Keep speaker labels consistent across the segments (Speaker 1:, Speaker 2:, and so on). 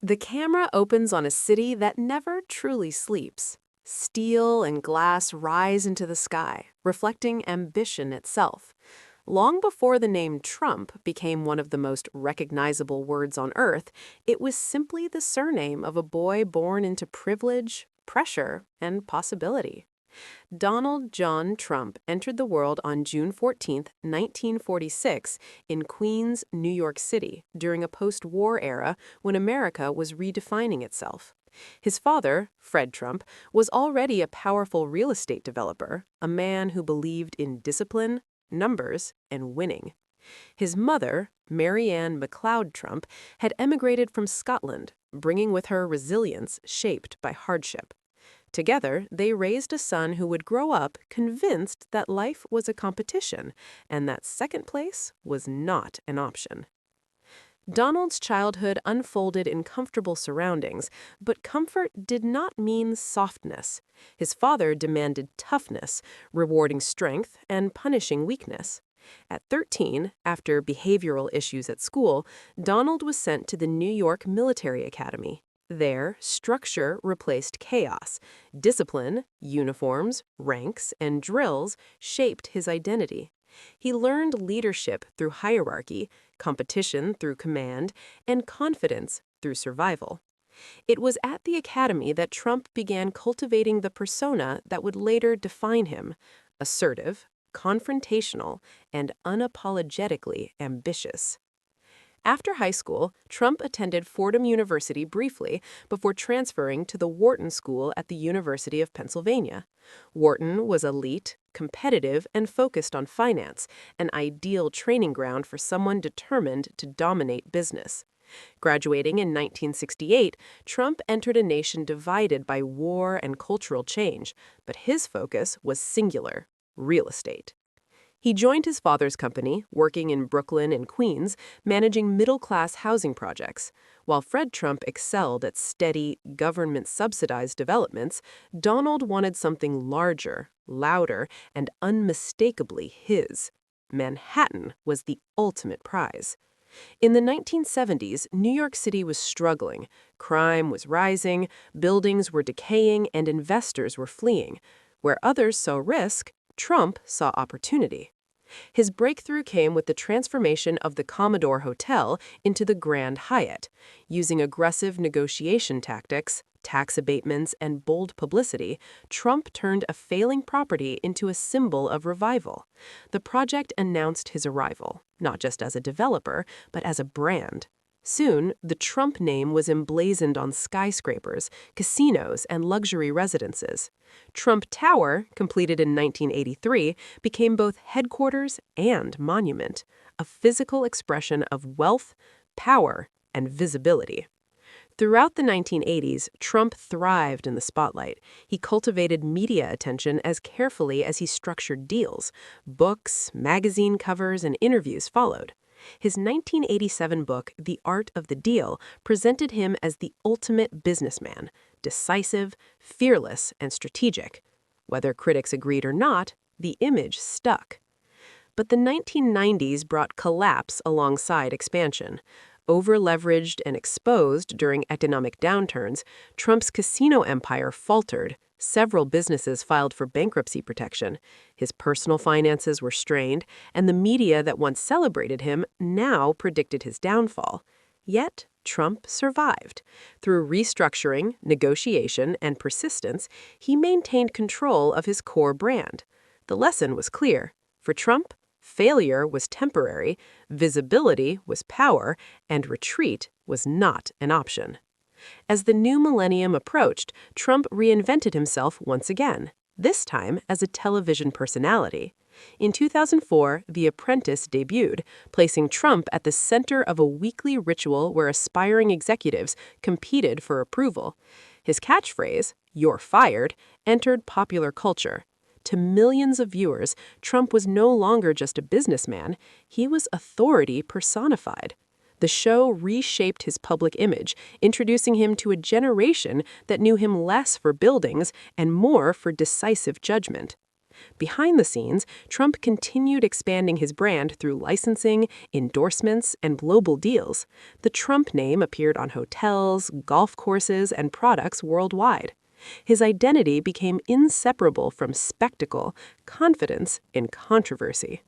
Speaker 1: The camera opens on a city that never truly sleeps. Steel and glass rise into the sky, reflecting ambition itself. Long before the name Trump became one of the most recognizable words on earth, it was simply the surname of a boy born into privilege, pressure, and possibility. Donald John Trump entered the world on June 14, 1946, in Queens, New York City, during a post-war era when America was redefining itself. His father, Fred Trump, was already a powerful real estate developer, a man who believed in discipline, numbers, and winning. His mother, Mary Ann McLeod Trump, had emigrated from Scotland, bringing with her resilience shaped by hardship. Together, they raised a son who would grow up convinced that life was a competition and that second place was not an option. Donald's childhood unfolded in comfortable surroundings, but comfort did not mean softness. His father demanded toughness, rewarding strength and punishing weakness. At 13, after behavioral issues at school, Donald was sent to the New York Military Academy. There, structure replaced chaos. Discipline, uniforms, ranks, and drills shaped his identity. He learned leadership through hierarchy, competition through command, and confidence through survival. It was at the academy that Trump began cultivating the persona that would later define him: assertive, confrontational, and unapologetically ambitious. After high school, Trump attended Fordham University briefly before transferring to the Wharton School at the University of Pennsylvania. Wharton was elite, competitive, and focused on finance, an ideal training ground for someone determined to dominate business. Graduating in 1968, Trump entered a nation divided by war and cultural change, but his focus was singular: real estate. He joined his father's company, working in Brooklyn and Queens, managing middle-class housing projects. While Fred Trump excelled at steady, government-subsidized developments, Donald wanted something larger, louder, and unmistakably his. Manhattan was the ultimate prize. In the 1970s, New York City was struggling. Crime was rising, buildings were decaying, and investors were fleeing. Where others saw risk, Trump saw opportunity. His breakthrough came with the transformation of the Commodore Hotel into the Grand Hyatt. Using aggressive negotiation tactics, tax abatements, and bold publicity, Trump turned a failing property into a symbol of revival. The project announced his arrival, not just as a developer, but as a brand. Soon, the Trump name was emblazoned on skyscrapers, casinos, and luxury residences. Trump Tower, completed in 1983, became both headquarters and monument, a physical expression of wealth, power, and visibility. Throughout the 1980s, Trump thrived in the spotlight. He cultivated media attention as carefully as he structured deals. Books, magazine covers, and interviews followed. His 1987 book, The Art of the Deal, presented him as the ultimate businessman, decisive, fearless, and strategic. Whether critics agreed or not, the image stuck. But the 1990s brought collapse alongside expansion. Over-leveraged and exposed during economic downturns, Trump's casino empire faltered. Several businesses filed for bankruptcy protection. His personal finances were strained, and the media that once celebrated him now predicted his downfall. Yet, Trump survived. Through restructuring, negotiation, and persistence, he maintained control of his core brand. The lesson was clear. For Trump, failure was temporary, visibility was power, and retreat was not an option. As the new millennium approached, Trump reinvented himself once again, this time as a television personality. In 2004, The Apprentice debuted, placing Trump at the center of a weekly ritual where aspiring executives competed for approval. His catchphrase, "You're fired," entered popular culture. To millions of viewers, Trump was no longer just a businessman, he was authority personified. The show reshaped his public image, introducing him to a generation that knew him less for buildings and more for decisive judgment. Behind the scenes, Trump continued expanding his brand through licensing, endorsements, and global deals. The Trump name appeared on hotels, golf courses, and products worldwide. His identity became inseparable from spectacle, confidence, and controversy.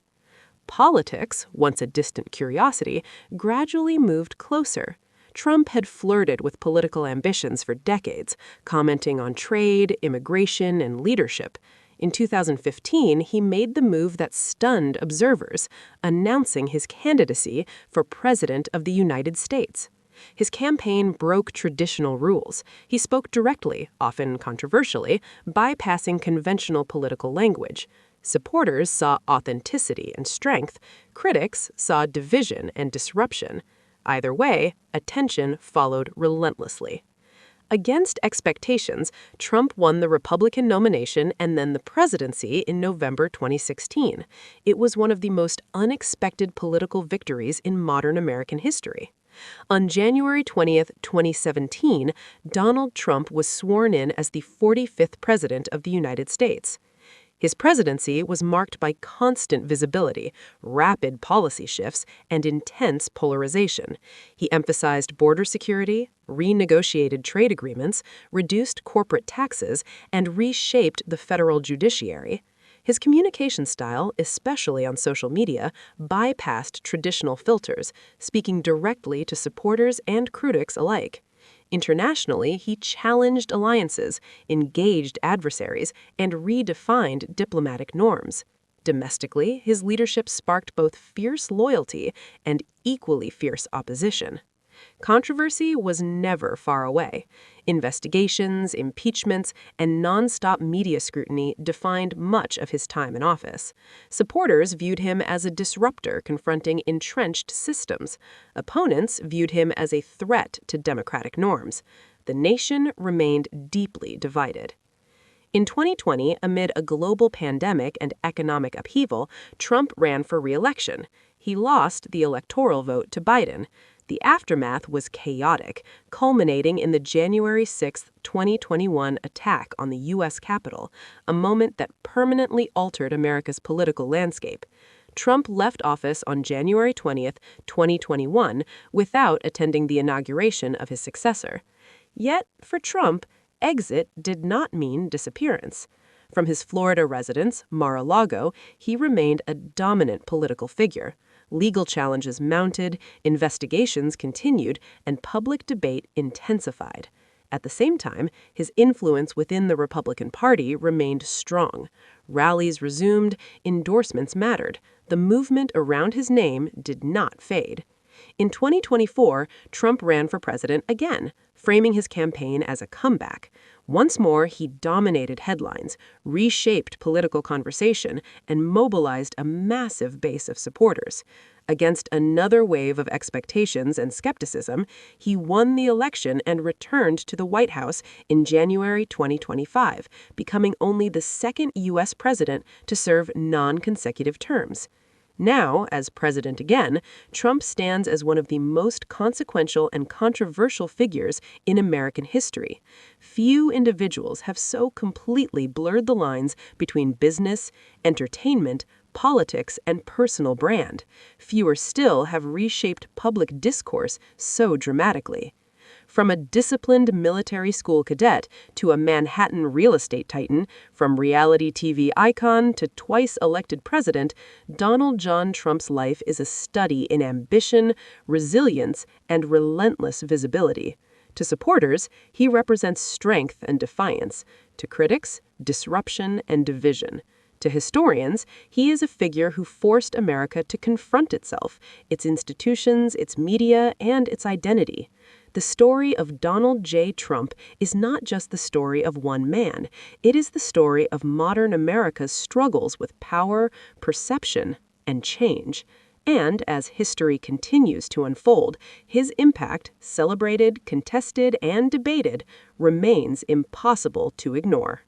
Speaker 1: Politics, once a distant curiosity, gradually moved closer. Trump had flirted with political ambitions for decades, commenting on trade, immigration, and leadership. In 2015, he made the move that stunned observers, announcing his candidacy for President of the United States. His campaign broke traditional rules. He spoke directly, often controversially, bypassing conventional political language. Supporters saw authenticity and strength. Critics saw division and disruption. Either way, attention followed relentlessly. Against expectations, Trump won the Republican nomination and then the presidency in November 2016. It was one of the most unexpected political victories in modern American history. On January 20, 2017, Donald Trump was sworn in as the 45th President of the United States. His presidency was marked by constant visibility, rapid policy shifts, and intense polarization. He emphasized border security, renegotiated trade agreements, reduced corporate taxes, and reshaped the federal judiciary. His communication style, especially on social media, bypassed traditional filters, speaking directly to supporters and critics alike. Internationally, he challenged alliances, engaged adversaries, and redefined diplomatic norms. Domestically, his leadership sparked both fierce loyalty and equally fierce opposition. Controversy was never far away. Investigations, impeachments, and nonstop media scrutiny defined much of his time in office. Supporters viewed him as a disruptor confronting entrenched systems. Opponents viewed him as a threat to democratic norms. The nation remained deeply divided. In 2020, amid a global pandemic and economic upheaval, Trump ran for re-election. He lost the electoral vote to Biden. The aftermath was chaotic, culminating in the January 6, 2021 attack on the U.S. Capitol, a moment that permanently altered America's political landscape. Trump left office on January 20, 2021, without attending the inauguration of his successor. Yet, for Trump, exit did not mean disappearance. From his Florida residence, Mar-a-Lago, he remained a dominant political figure. Legal challenges mounted, investigations continued, and public debate intensified. At the same time, his influence within the Republican Party remained strong. Rallies resumed, endorsements mattered. The movement around his name did not fade. In 2024, Trump ran for president again, framing his campaign as a comeback. Once more, he dominated headlines, reshaped political conversation, and mobilized a massive base of supporters. Against another wave of expectations and skepticism, he won the election and returned to the White House in January 2025, becoming only the second U.S. president to serve non-consecutive terms. Now, as president again, Trump stands as one of the most consequential and controversial figures in American history. Few individuals have so completely blurred the lines between business, entertainment, politics, and personal brand. Fewer still have reshaped public discourse so dramatically. From a disciplined military school cadet to a Manhattan real estate titan, from reality TV icon to twice-elected president, Donald John Trump's life is a study in ambition, resilience, and relentless visibility. To supporters, he represents strength and defiance. To critics, disruption and division. To historians, he is a figure who forced America to confront itself, its institutions, its media, and its identity. The story of Donald J. Trump is not just the story of one man. It is the story of modern America's struggles with power, perception, and change. And as history continues to unfold, his impact, celebrated, contested, and debated, remains impossible to ignore.